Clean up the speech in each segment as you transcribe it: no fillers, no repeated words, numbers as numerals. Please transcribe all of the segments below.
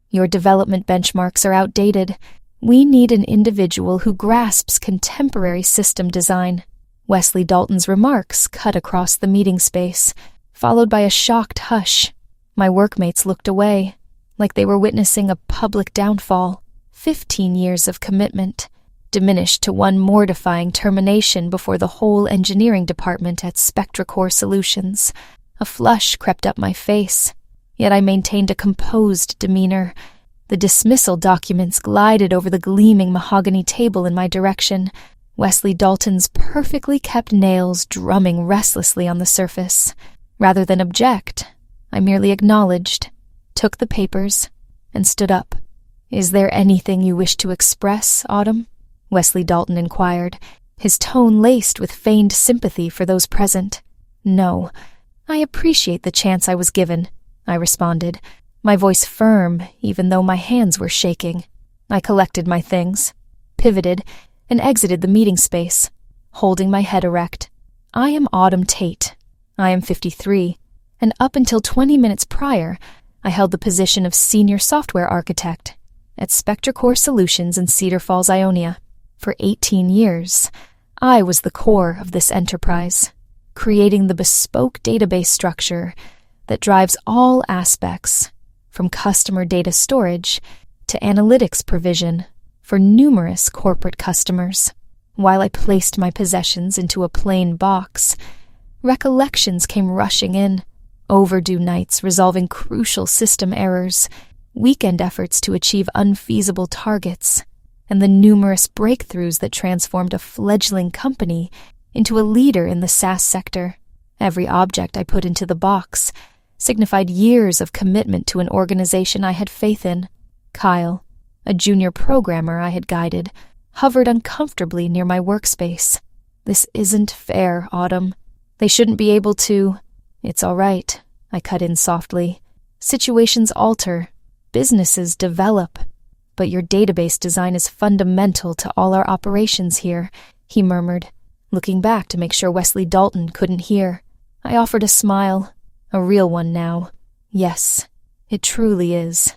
Your development benchmarks are outdated. We need an individual who grasps contemporary system design." Wesley Dalton's remarks cut across the meeting space, followed by a shocked hush. My workmates looked away, like they were witnessing a public downfall. 15 years of commitment, diminished to one mortifying termination before the whole engineering department at SpectraCore Solutions. A flush crept up my face, yet I maintained a composed demeanor. The dismissal documents glided over the gleaming mahogany table in my direction, Wesley Dalton's perfectly kept nails drumming restlessly on the surface. Rather than object, I merely acknowledged, took the papers, and stood up. "Is there anything you wish to express, Autumn?" Wesley Dalton inquired, his tone laced with feigned sympathy for those present. "No, I appreciate the chance I was given," I responded, my voice firm even though my hands were shaking. I collected my things, pivoted, and exited the meeting space, holding my head erect. I am Autumn Tate. I am 53, and up until 20 minutes prior, I held the position of Senior Software Architect at SpectraCore Solutions in Cedar Falls, Ionia. For 18 years, I was the core of this enterprise, creating the bespoke database structure that drives all aspects, from customer data storage to analytics provision for numerous corporate customers. While I placed my possessions into a plain box, recollections came rushing in, overdue nights resolving crucial system errors, weekend efforts to achieve unfeasible targets, and the numerous breakthroughs that transformed a fledgling company into a leader in the SaaS sector. Every object I put into the box signified years of commitment to an organization I had faith in. Kyle, a junior programmer I had guided, hovered uncomfortably near my workspace. "This isn't fair, Autumn. They shouldn't be able to—" "It's all right," I cut in softly. "Situations alter. Businesses develop. But your database design is fundamental to all our operations here," he murmured, looking back to make sure Wesley Dalton couldn't hear. I offered a smile, a real one now. "Yes, it truly is.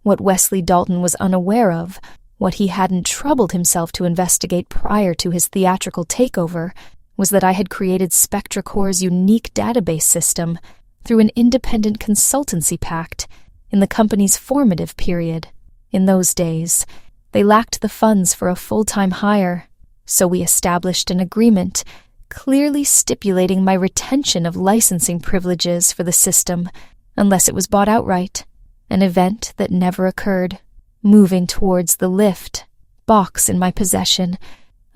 What Wesley Dalton was unaware of, what he hadn't troubled himself to investigate prior to his theatrical takeover, was that I had created SpectraCore's unique database system through an independent consultancy pact in the company's formative period. In those days, they lacked the funds for a full-time hire, so we established an agreement clearly stipulating my retention of licensing privileges for the system unless it was bought outright, an event that never occurred. Moving towards the lift, box in my possession,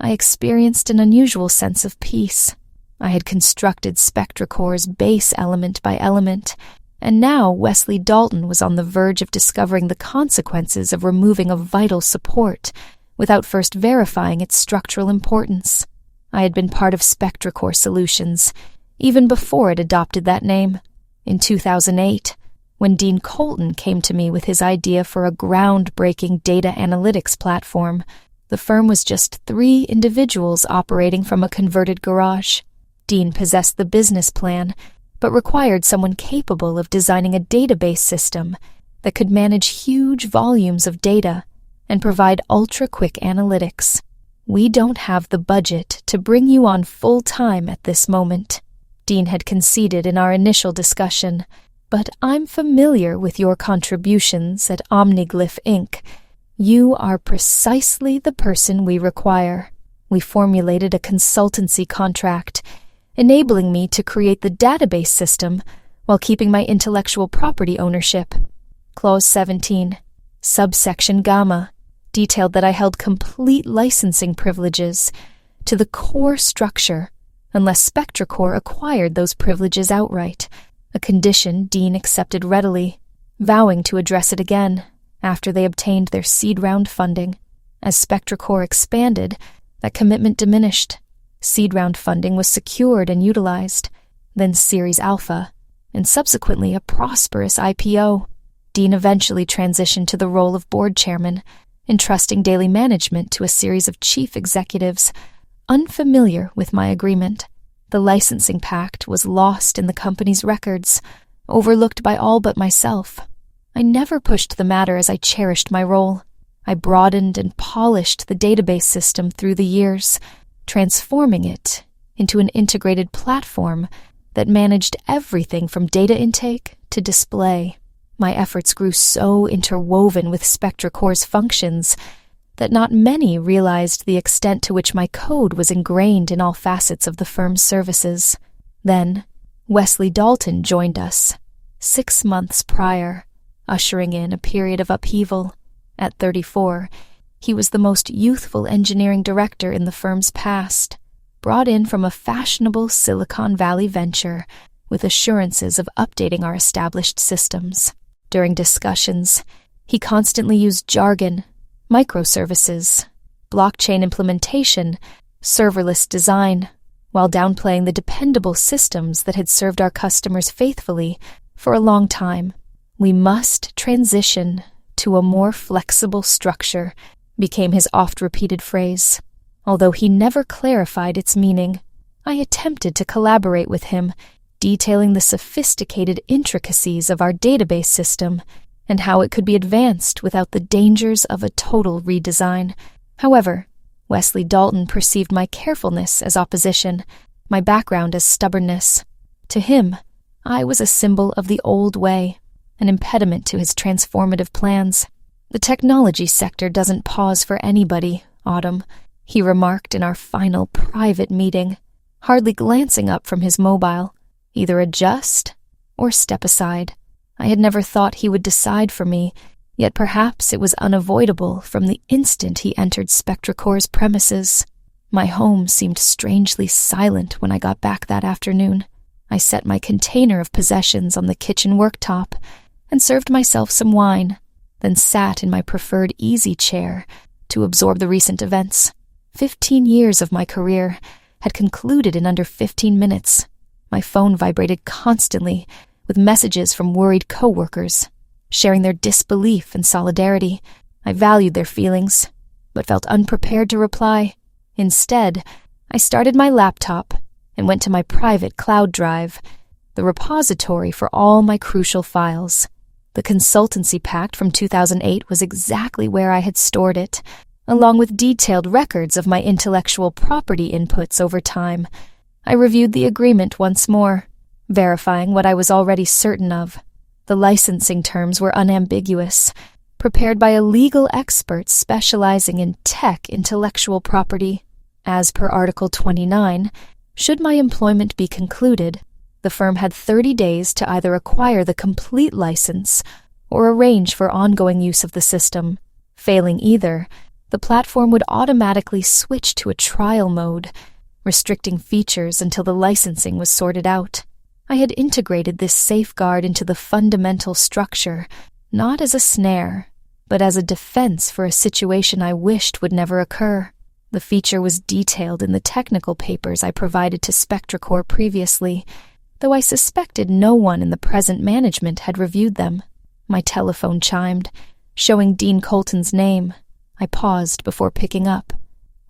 I experienced an unusual sense of peace. I had constructed SpectraCore's base element by element, and now Wesley Dalton was on the verge of discovering the consequences of removing a vital support without first verifying its structural importance. I had been part of SpectraCore Solutions even before it adopted that name. In 2008, when Dean Colton came to me with his idea for a groundbreaking data analytics platform, the firm was just 3 individuals operating from a converted garage. Dean possessed the business plan, but required someone capable of designing a database system that could manage huge volumes of data and provide ultra-quick analytics. "We don't have the budget to bring you on full-time at this moment," Dean had conceded in our initial discussion, "but I'm familiar with your contributions at Omniglyph Inc. You are precisely the person we require." We formulated a consultancy contract, enabling me to create the database system while keeping my intellectual property ownership. Clause 17, subsection Gamma, detailed that I held complete licensing privileges to the core structure unless SpectraCore acquired those privileges outright, a condition Dean accepted readily, vowing to address it again after they obtained their seed round funding. As SpectraCore expanded, that commitment diminished. Seed round funding was secured and utilized, then Series Alpha, and subsequently a prosperous IPO. Dean eventually transitioned to the role of board chairman, entrusting daily management to a series of chief executives unfamiliar with my agreement. The licensing pact was lost in the company's records, overlooked by all but myself. I never pushed the matter as I cherished my role. I broadened and polished the database system through the years, transforming it into an integrated platform that managed everything from data intake to display. My efforts grew so interwoven with SpectraCore's functions that not many realized the extent to which my code was ingrained in all facets of the firm's services. Then, Wesley Dalton joined us, 6 months prior, ushering in a period of upheaval. At 34, he was the most youthful engineering director in the firm's past, brought in from a fashionable Silicon Valley venture with assurances of updating our established systems. During discussions, he constantly used jargon, microservices, blockchain implementation, serverless design, while downplaying the dependable systems that had served our customers faithfully for a long time. "We must transition to a more flexible structure," became his oft-repeated phrase. Although he never clarified its meaning, I attempted to collaborate with him, detailing the sophisticated intricacies of our database system and how it could be advanced without the dangers of a total redesign. However, Wesley Dalton perceived my carefulness as opposition, my background as stubbornness. To him, I was a symbol of the old way, an impediment to his transformative plans. "The technology sector doesn't pause for anybody, Autumn," he remarked in our final private meeting, hardly glancing up from his mobile. "Either adjust or step aside." I had never thought he would decide for me, yet perhaps it was unavoidable from the instant he entered SpectraCore's premises. My home seemed strangely silent when I got back that afternoon. I set my container of possessions on the kitchen worktop and served myself some wine, then sat in my preferred easy chair to absorb the recent events. 15 years of my career had concluded in under 15 minutes. My phone vibrated constantly with messages from worried coworkers, sharing their disbelief and solidarity. I valued their feelings, but felt unprepared to reply. Instead, I started my laptop and went to my private cloud drive, the repository for all my crucial files. The consultancy pact from 2008 was exactly where I had stored it, along with detailed records of my intellectual property inputs over time. I reviewed the agreement once more, verifying what I was already certain of. The licensing terms were unambiguous, prepared by a legal expert specializing in tech intellectual property. As per Article 29, should my employment be concluded, the firm had 30 days to either acquire the complete license or arrange for ongoing use of the system. Failing either, the platform would automatically switch to a trial mode, restricting features until the licensing was sorted out. I had integrated this safeguard into the fundamental structure, not as a snare, but as a defense for a situation I wished would never occur. The feature was detailed in the technical papers I provided to SpectraCore previously, though I suspected no one in the present management had reviewed them. My telephone chimed, showing Dean Colton's name. I paused before picking up.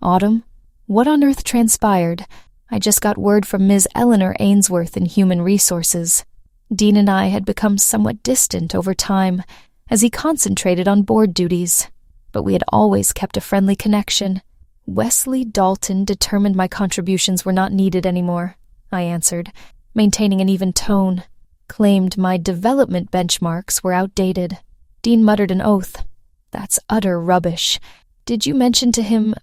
"Autumn? What on earth transpired? I just got word from Ms. Eleanor Ainsworth in Human Resources." Dean and I had become somewhat distant over time as he concentrated on board duties, but we had always kept a friendly connection. "Wesley Dalton determined my contributions were not needed anymore," I answered, maintaining an even tone. "Claimed my development benchmarks were outdated." Dean muttered an oath. "That's utter rubbish. Did you mention to him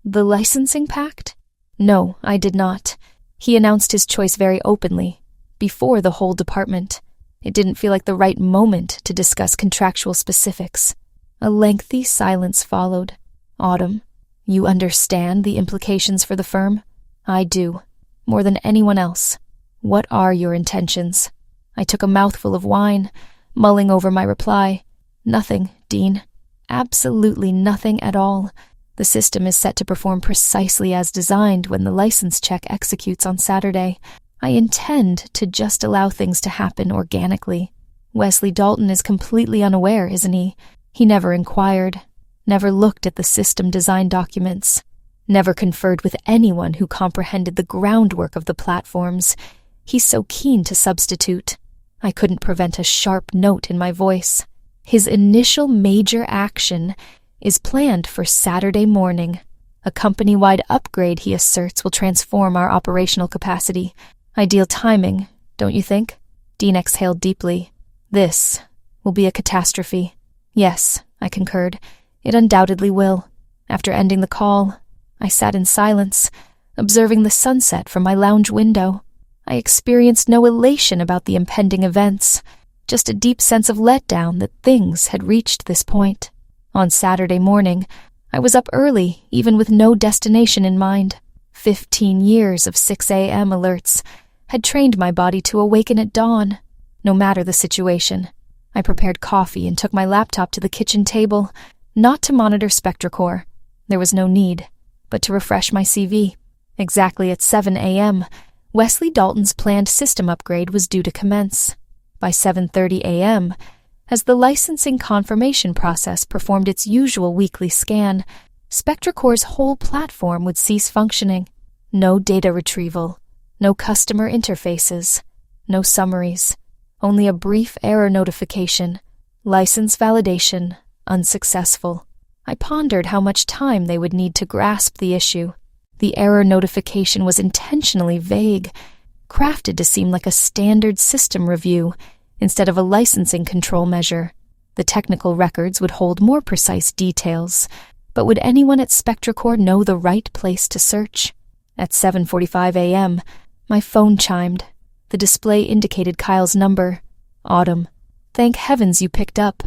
the licensing pact?" "No, I did not. He announced his choice very openly, before the whole department. It didn't feel like the right moment to discuss contractual specifics." A lengthy silence followed. "Autumn, you understand the implications for the firm?" "I do, more than anyone else. What are your intentions?" I took a mouthful of wine, mulling over my reply. "Nothing, Dean. Absolutely nothing at all. The system is set to perform precisely as designed when the license check executes on Saturday. I intend to just allow things to happen organically. Wesley Dalton is completely unaware, isn't he? He never inquired, never looked at the system design documents, never conferred with anyone who comprehended the groundwork of the platforms. He's so keen to substitute. I couldn't prevent a sharp note in my voice. His initial major action is planned for Saturday morning. A company-wide upgrade, he asserts, will transform our operational capacity. Ideal timing, don't you think? Dean exhaled deeply. This will be a catastrophe. Yes, I concurred. It undoubtedly will. After ending the call, I sat in silence, observing the sunset from my lounge window. I experienced no elation about the impending events, just a deep sense of letdown that things had reached this point. On Saturday morning, I was up early, even with no destination in mind. 15 years of 6 a.m. alerts had trained my body to awaken at dawn, no matter the situation. I prepared coffee and took my laptop to the kitchen table, not to monitor SpectraCore. There was no need, but to refresh my CV. Exactly at 7 a.m., Wesley Dalton's planned system upgrade was due to commence. By 7:30 a.m., as the licensing confirmation process performed its usual weekly scan, SpectraCore's whole platform would cease functioning. No data retrieval, no customer interfaces, no summaries, only a brief error notification. License validation unsuccessful. I pondered how much time they would need to grasp the issue. The error notification was intentionally vague, crafted to seem like a standard system review instead of a licensing control measure. The technical records would hold more precise details, but would anyone at SpectraCore know the right place to search? At 7:45 a.m., my phone chimed. The display indicated Kyle's number. Autumn. Thank heavens you picked up.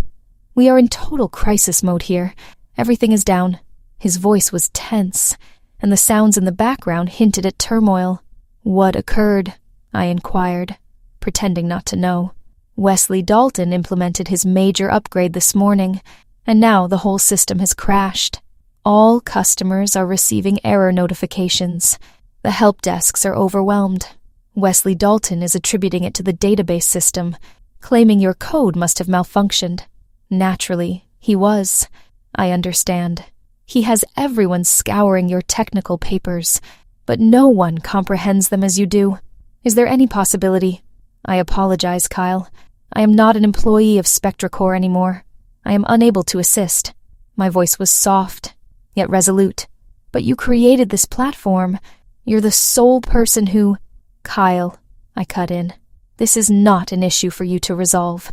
We are in total crisis mode here. Everything is down. His voice was tense, and the sounds in the background hinted at turmoil. What occurred? I inquired, pretending not to know. Wesley Dalton implemented his major upgrade this morning, and now the whole system has crashed. All customers are receiving error notifications. The help desks are overwhelmed. Wesley Dalton is attributing it to the database system, claiming your code must have malfunctioned. Naturally, he was. I understand. He has everyone scouring your technical papers, but no one comprehends them as you do. Is there any possibility? I apologize, Kyle. I am not an employee of SpectraCore anymore. I am unable to assist. My voice was soft, yet resolute. But you created this platform. You're the sole person who... Kyle, I cut in. This is not an issue for you to resolve.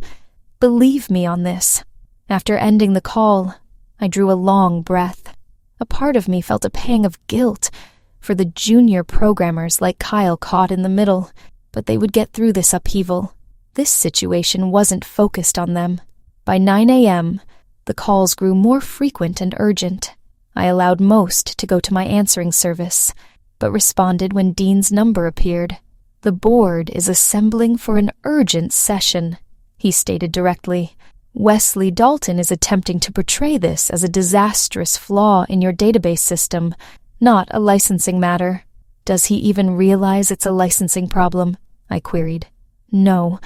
Believe me on this. After ending the call, I drew a long breath. A part of me felt a pang of guilt for the junior programmers like Kyle caught in the middle, but they would get through this upheaval. This situation wasn't focused on them. By 9 a.m., the calls grew more frequent and urgent. I allowed most to go to my answering service, but responded when Dean's number appeared. The board is assembling for an urgent session, he stated directly. Wesley Dalton is attempting to portray this as a disastrous flaw in your database system, not a licensing matter. Does he even realize it's a licensing problem? I queried. No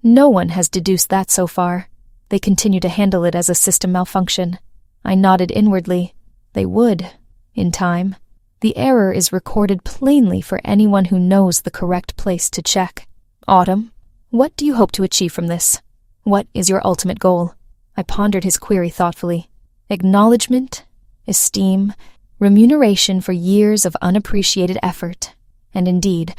one has deduced that so far. They continue to handle it as a system malfunction. I nodded inwardly. They would, in time. The error is recorded plainly for anyone who knows the correct place to check. Autumn, what do you hope to achieve from this? What is your ultimate goal? I pondered his query thoughtfully. Acknowledgement, esteem, remuneration for years of unappreciated effort, and indeed,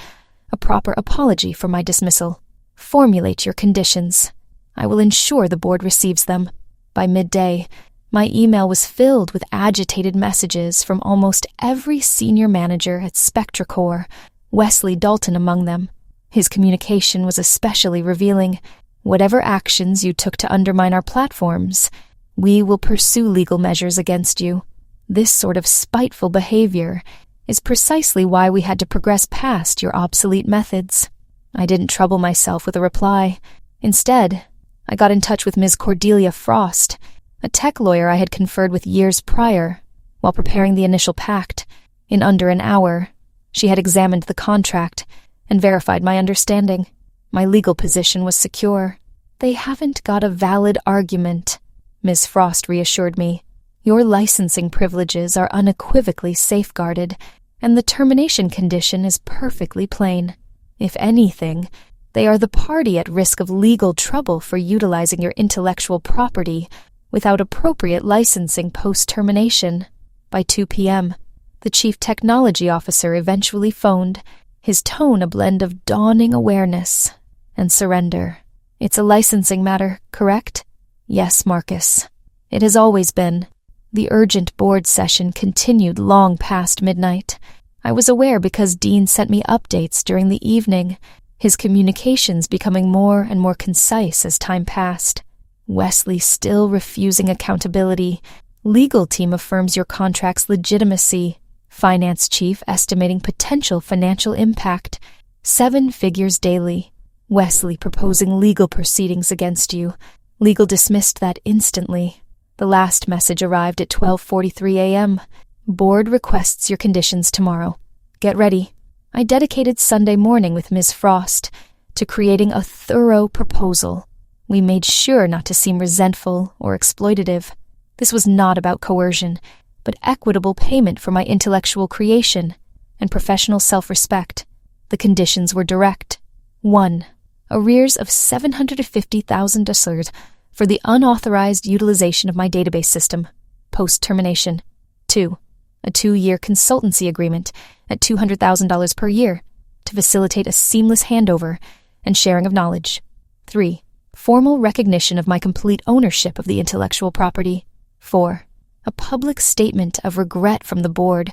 a proper apology for my dismissal. Formulate your conditions. I will ensure the board receives them. By midday, my email was filled with agitated messages from almost every senior manager at SpectraCore, Wesley Dalton among them. His communication was especially revealing. Whatever actions you took to undermine our platforms, we will pursue legal measures against you. This sort of spiteful behavior is precisely why we had to progress past your obsolete methods. I didn't trouble myself with a reply. Instead, I got in touch with Ms. Cordelia Frost, a tech lawyer I had conferred with years prior. While preparing the initial pact, in under an hour, she had examined the contract and verified my understanding. My legal position was secure. They haven't got a valid argument, Ms. Frost reassured me. Your licensing privileges are unequivocally safeguarded, and the termination condition is perfectly plain. If anything, They are the party at risk of legal trouble for utilizing your intellectual property without appropriate licensing post-termination. By 2 p.m., the chief technology officer eventually phoned, his tone a blend of dawning awareness and surrender. It's a licensing matter, correct? Yes, Marcus. It has always been. The urgent board session continued long past midnight. I was aware because Dean sent me updates during the evening, his communications becoming more and more concise as time passed. Wesley still refusing accountability. Legal team affirms your contract's legitimacy. Finance chief estimating potential financial impact. 7 figures daily. Wesley proposing legal proceedings against you. Legal dismissed that instantly. The last message arrived at 12:43 a.m. Board requests your conditions tomorrow. Get ready. I dedicated Sunday morning with Ms. Frost to creating a thorough proposal. We made sure not to seem resentful or exploitative. This was not about coercion, but equitable payment for my intellectual creation and professional self-respect. The conditions were direct. 1. Arrears of $750,000 for the unauthorized utilization of my database system, post-termination. 2. A 2-year consultancy agreement at $200,000 per year to facilitate a seamless handover and sharing of knowledge. 3. Formal recognition of my complete ownership of the intellectual property. 4. A public statement of regret from the board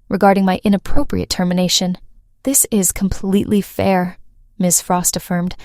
regarding my inappropriate termination. This is completely fair, Ms. Frost affirmed,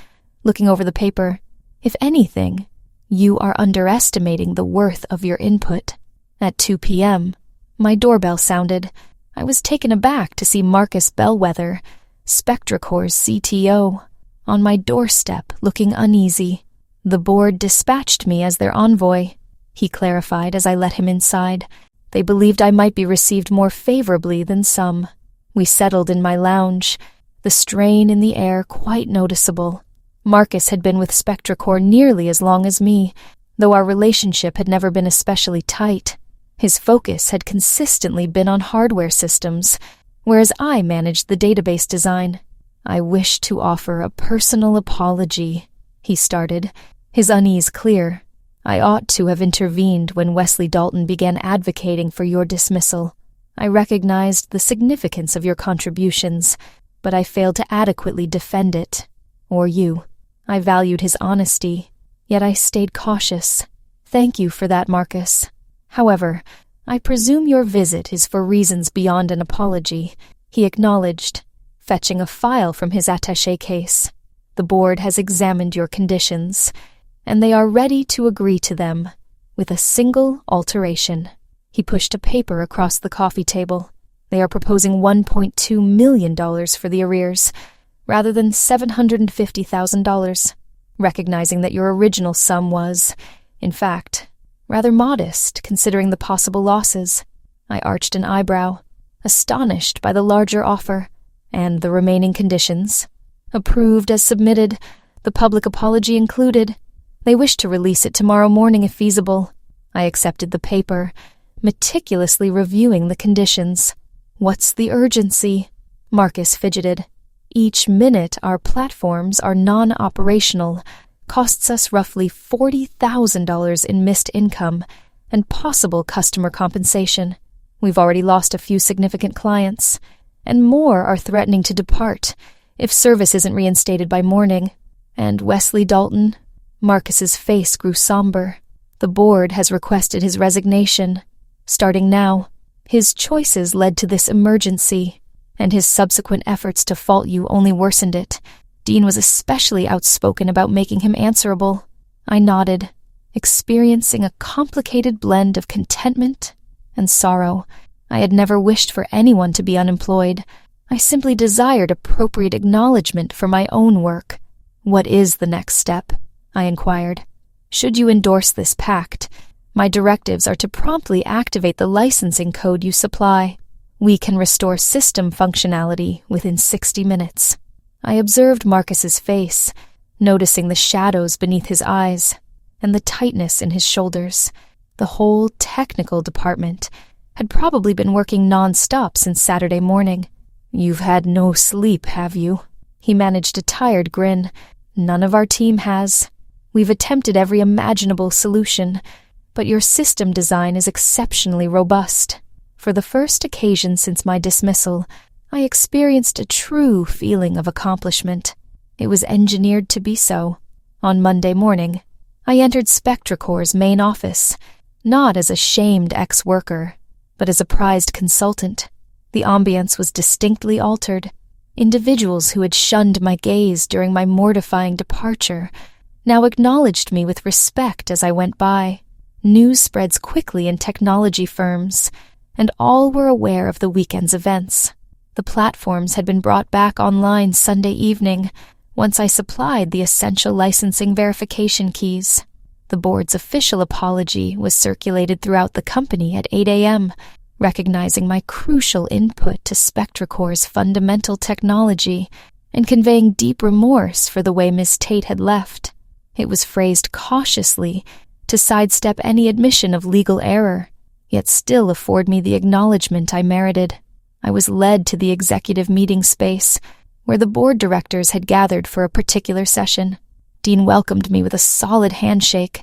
looking over the paper. If anything, you are underestimating the worth of your input. At 2 p.m., my doorbell sounded. I was taken aback to see Marcus Bellwether, SpectraCore's CTO, on my doorstep looking uneasy. The board dispatched me as their envoy, he clarified as I let him inside. They believed I might be received more favorably than some. We settled in my lounge, the strain in the air quite noticeable. Marcus had been with SpectraCore nearly as long as me, though our relationship had never been especially tight. His focus had consistently been on hardware systems, whereas I managed the database design. I wish to offer a personal apology, he started, his unease clear. I ought to have intervened when Wesley Dalton began advocating for your dismissal. I recognized the significance of your contributions, but I failed to adequately defend it. Or you. I valued his honesty, yet I stayed cautious. Thank you for that, Marcus. However, I presume your visit is for reasons beyond an apology, he acknowledged, fetching a file from his attaché case. The board has examined your conditions, and they are ready to agree to them, with a single alteration. He pushed a paper across the coffee table. They are proposing $1.2 million for the arrears, rather than $750,000, recognizing that your original sum was, in fact, rather modest considering the possible losses. I arched an eyebrow, astonished by the larger offer, and the remaining conditions. Approved as submitted, the public apology included. They wish to release it tomorrow morning if feasible. I accepted the paper, meticulously reviewing the conditions. What's the urgency? Marcus fidgeted. Each minute our platforms are non-operational costs us roughly $40,000 in missed income and possible customer compensation. We've already lost a few significant clients, and more are threatening to depart if service isn't reinstated by morning. And Wesley Dalton? Marcus's face grew somber. The board has requested his resignation. Starting now, his choices led to this emergency, and his subsequent efforts to fault you only worsened it. Dean was especially outspoken about making him answerable. I nodded, experiencing a complicated blend of contentment and sorrow. I had never wished for anyone to be unemployed. I simply desired appropriate acknowledgement for my own work. What is the next step? I inquired. Should you endorse this pact, my directives are to promptly activate the licensing code you supply. We can restore system functionality within 60 minutes. I observed Marcus's face, noticing the shadows beneath his eyes and the tightness in his shoulders. The whole technical department had probably been working non-stop since Saturday morning. You've had no sleep, have you? He managed a tired grin. "None of our team has. We've attempted every imaginable solution, but your system design is exceptionally robust. For the first occasion since my dismissal, I experienced a true feeling of accomplishment. It was engineered to be so." On Monday morning, I entered SpectraCore's main office, not as a shamed ex-worker, but as a prized consultant. The ambience was distinctly altered. Individuals who had shunned my gaze during my mortifying departure now acknowledged me with respect as I went by. News spreads quickly in technology firms, and all were aware of the weekend's events. The platforms had been brought back online Sunday evening, once I supplied the essential licensing verification keys. The board's official apology was circulated throughout the company at 8 a.m., recognizing my crucial input to SpectraCore's fundamental technology and conveying deep remorse for the way Ms. Tate had left. It was phrased cautiously to sidestep any admission of legal error, yet still afford me the acknowledgement I merited. I was led to the executive meeting space, where the board directors had gathered for a particular session. Dean welcomed me with a solid handshake,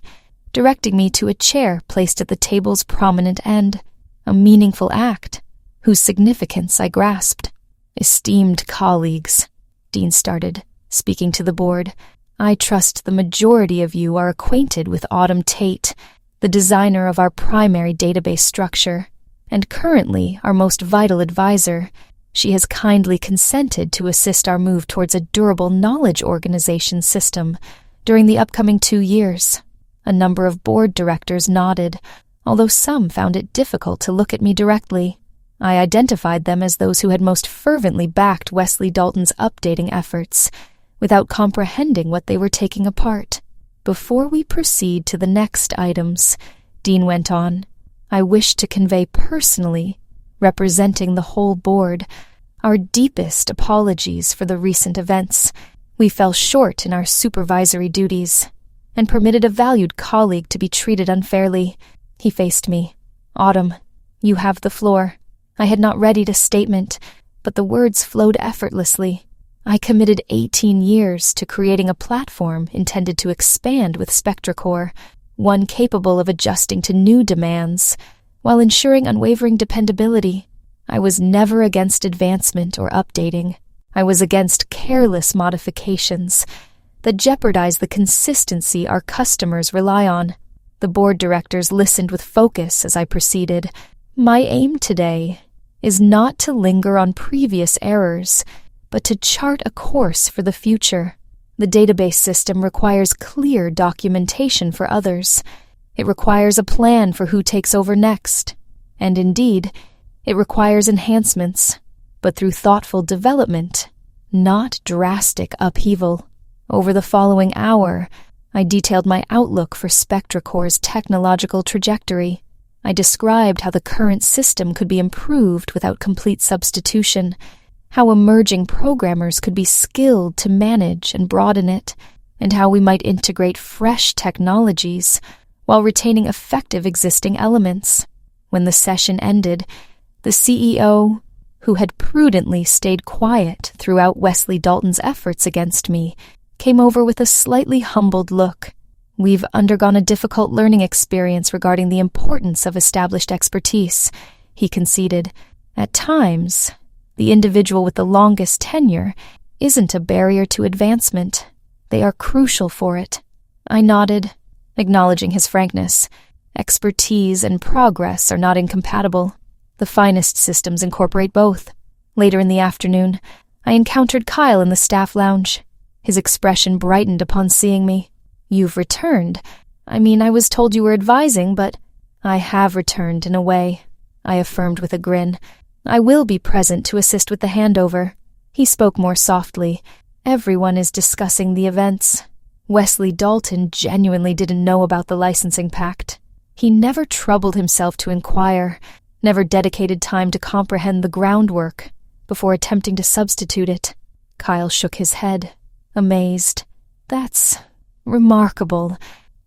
directing me to a chair placed at the table's prominent end, a meaningful act, whose significance I grasped. "Esteemed colleagues," Dean started, speaking to the board, "I trust the majority of you are acquainted with Autumn Tate, the designer of our primary database structure, and currently our most vital advisor. She has kindly consented to assist our move towards a durable knowledge organization system during the upcoming 2 years. A number of board directors nodded, although some found it difficult to look at me directly. I identified them as those who had most fervently backed Wesley Dalton's updating efforts, without comprehending what they were taking apart. Before we proceed to the next items, Dean went on, I wish to convey personally, representing the whole board, our deepest apologies for the recent events. We fell short in our supervisory duties and permitted a valued colleague to be treated unfairly. He faced me. Autumn, you have the floor. I had not readied a statement, but the words flowed effortlessly. I committed 18 years to creating a platform intended to expand with SpectraCore, one capable of adjusting to new demands, while ensuring unwavering dependability. I was never against advancement or updating. I was against careless modifications that jeopardize the consistency our customers rely on. The board directors listened with focus as I proceeded. My aim today is not to linger on previous errors, but to chart a course for the future. The database system requires clear documentation for others. It requires a plan for who takes over next. And indeed, it requires enhancements, but through thoughtful development, not drastic upheaval. Over the following hour, I detailed my outlook for SpectraCore's technological trajectory. I described how the current system could be improved without complete substitution, how emerging programmers could be skilled to manage and broaden it, and how we might integrate fresh technologies while retaining effective existing elements. When the session ended, the CEO, who had prudently stayed quiet throughout Wesley Dalton's efforts against me, came over with a slightly humbled look. We've undergone a difficult learning experience regarding the importance of established expertise, he conceded. At times, the individual with the longest tenure isn't a barrier to advancement. They are crucial for it. I nodded, acknowledging his frankness. Expertise and progress are not incompatible. The finest systems incorporate both. Later in the afternoon, I encountered Kyle in the staff lounge. His expression brightened upon seeing me. You've returned. I was told you were advising, but I have returned in a way, I affirmed with a grin. I will be present to assist with the handover. He spoke more softly. Everyone is discussing the events. Wesley Dalton genuinely didn't know about the licensing pact. He never troubled himself to inquire, never dedicated time to comprehend the groundwork before attempting to substitute it. Kyle shook his head, amazed. That's remarkable.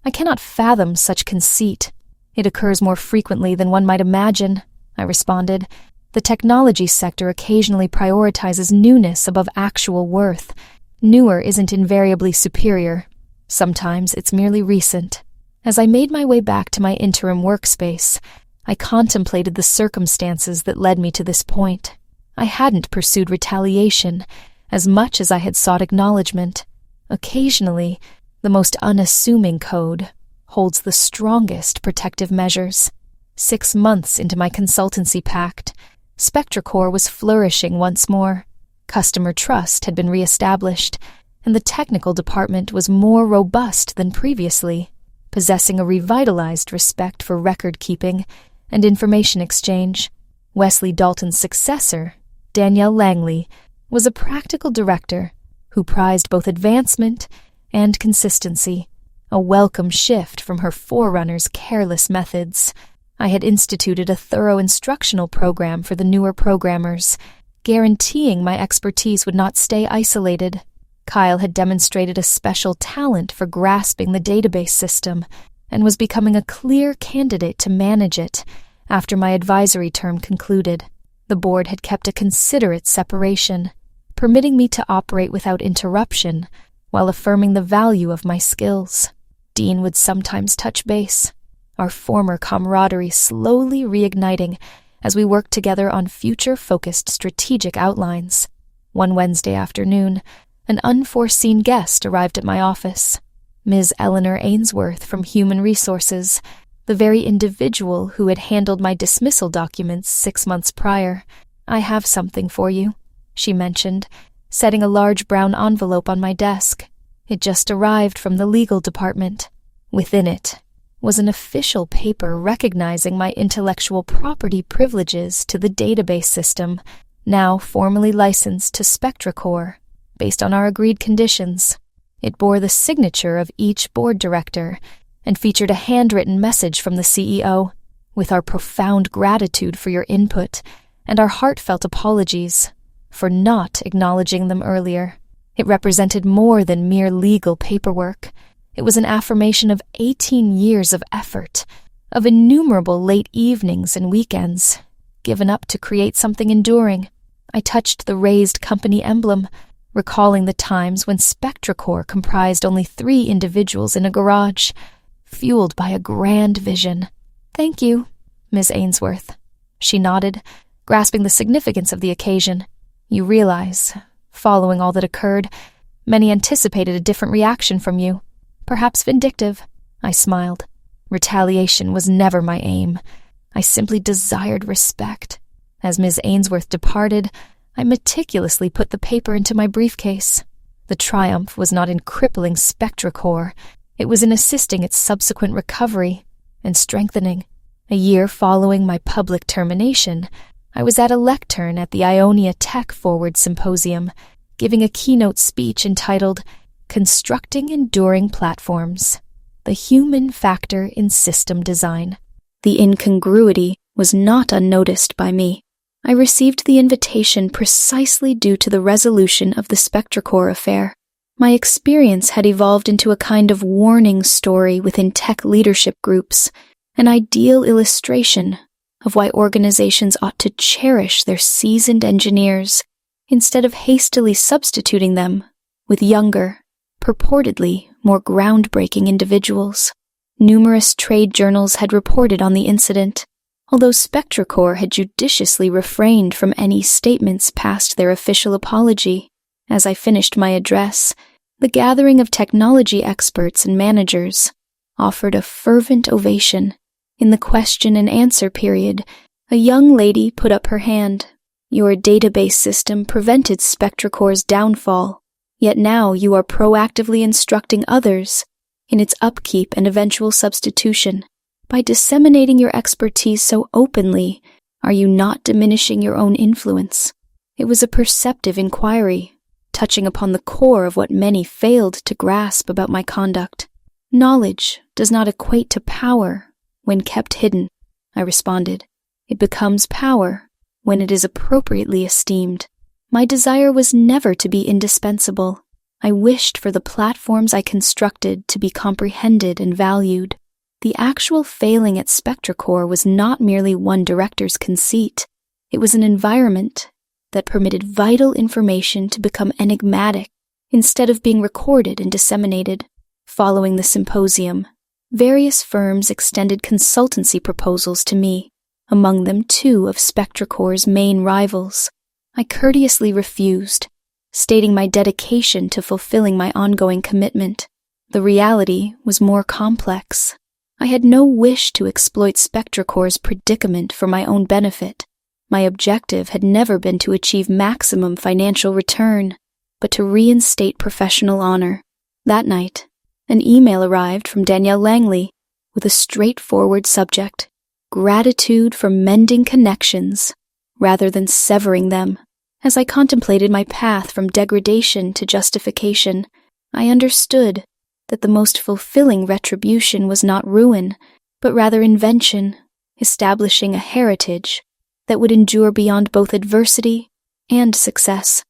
I cannot fathom such conceit. It occurs more frequently than one might imagine, I responded. The technology sector occasionally prioritizes newness above actual worth. Newer isn't invariably superior. Sometimes it's merely recent. As I made my way back to my interim workspace, I contemplated the circumstances that led me to this point. I hadn't pursued retaliation as much as I had sought acknowledgement. Occasionally, the most unassuming code holds the strongest protective measures. 6 months into my consultancy pact, SpectraCore was flourishing once more. Customer trust had been reestablished, and the technical department was more robust than previously, possessing a revitalized respect for record-keeping and information exchange. Wesley Dalton's successor, Danielle Langley, was a practical director who prized both advancement and consistency, a welcome shift from her forerunner's careless methods. I had instituted a thorough instructional program for the newer programmers, guaranteeing my expertise would not stay isolated. Kyle had demonstrated a special talent for grasping the database system and was becoming a clear candidate to manage it after my advisory term concluded. The board had kept a considerate separation, permitting me to operate without interruption while affirming the value of my skills. Dean would sometimes touch base, our former camaraderie slowly reigniting as we worked together on future-focused strategic outlines. One Wednesday afternoon, an unforeseen guest arrived at my office. Ms. Eleanor Ainsworth from Human Resources, the very individual who had handled my dismissal documents 6 months prior. "I have something for you," she mentioned, setting a large brown envelope on my desk. It just arrived from the legal department. Within it was an official paper recognizing my intellectual property privileges to the database system, now formally licensed to SpectraCore, based on our agreed conditions. It bore the signature of each board director and featured a handwritten message from the CEO, with our profound gratitude for your input and our heartfelt apologies for not acknowledging them earlier. It represented more than mere legal paperwork. It was an affirmation of 18 years of effort, of innumerable late evenings and weekends, given up to create something enduring. I touched the raised company emblem, recalling the times when SpectraCore comprised only 3 individuals in a garage, fueled by a grand vision. "Thank you, Ms. Ainsworth." She nodded, grasping the significance of the occasion. "You realize, following all that occurred, many anticipated a different reaction from you, perhaps vindictive." I smiled. Retaliation was never my aim. I simply desired respect. As Ms. Ainsworth departed, I meticulously put the paper into my briefcase. The triumph was not in crippling SpectraCore. It was in assisting its subsequent recovery and strengthening. A year following my public termination, I was at a lectern at the Ionia Tech Forward Symposium, giving a keynote speech entitled "Constructing Enduring Platforms: The Human Factor in System Design." The incongruity was not unnoticed by me. I received the invitation precisely due to the resolution of the SpectraCore affair. My experience had evolved into a kind of warning story within tech leadership groups, an ideal illustration of why organizations ought to cherish their seasoned engineers instead of hastily substituting them with younger, purportedly more groundbreaking individuals. Numerous trade journals had reported on the incident, although SpectraCore had judiciously refrained from any statements past their official apology. As I finished my address, the gathering of technology experts and managers offered a fervent ovation. In the question and answer period, a young lady put up her hand. "Your database system prevented SpectraCore's downfall, yet now you are proactively instructing others in its upkeep and eventual substitution. By disseminating your expertise so openly, are you not diminishing your own influence?" It was a perceptive inquiry, touching upon the core of what many failed to grasp about my conduct. "Knowledge does not equate to power when kept hidden," I responded. "It becomes power when it is appropriately esteemed." My desire was never to be indispensable. I wished for the platforms I constructed to be comprehended and valued. The actual failing at SpectraCore was not merely one director's conceit. It was an environment that permitted vital information to become enigmatic instead of being recorded and disseminated. Following the symposium, various firms extended consultancy proposals to me, among them 2 of SpectraCore's main rivals. I courteously refused, stating my dedication to fulfilling my ongoing commitment. The reality was more complex. I had no wish to exploit SpectraCore's predicament for my own benefit. My objective had never been to achieve maximum financial return, but to reinstate professional honor. That night, an email arrived from Danielle Langley with a straightforward subject: gratitude for mending connections rather than severing them. As I contemplated my path from degradation to justification, I understood that the most fulfilling retribution was not ruin, but rather invention, establishing a heritage that would endure beyond both adversity and success.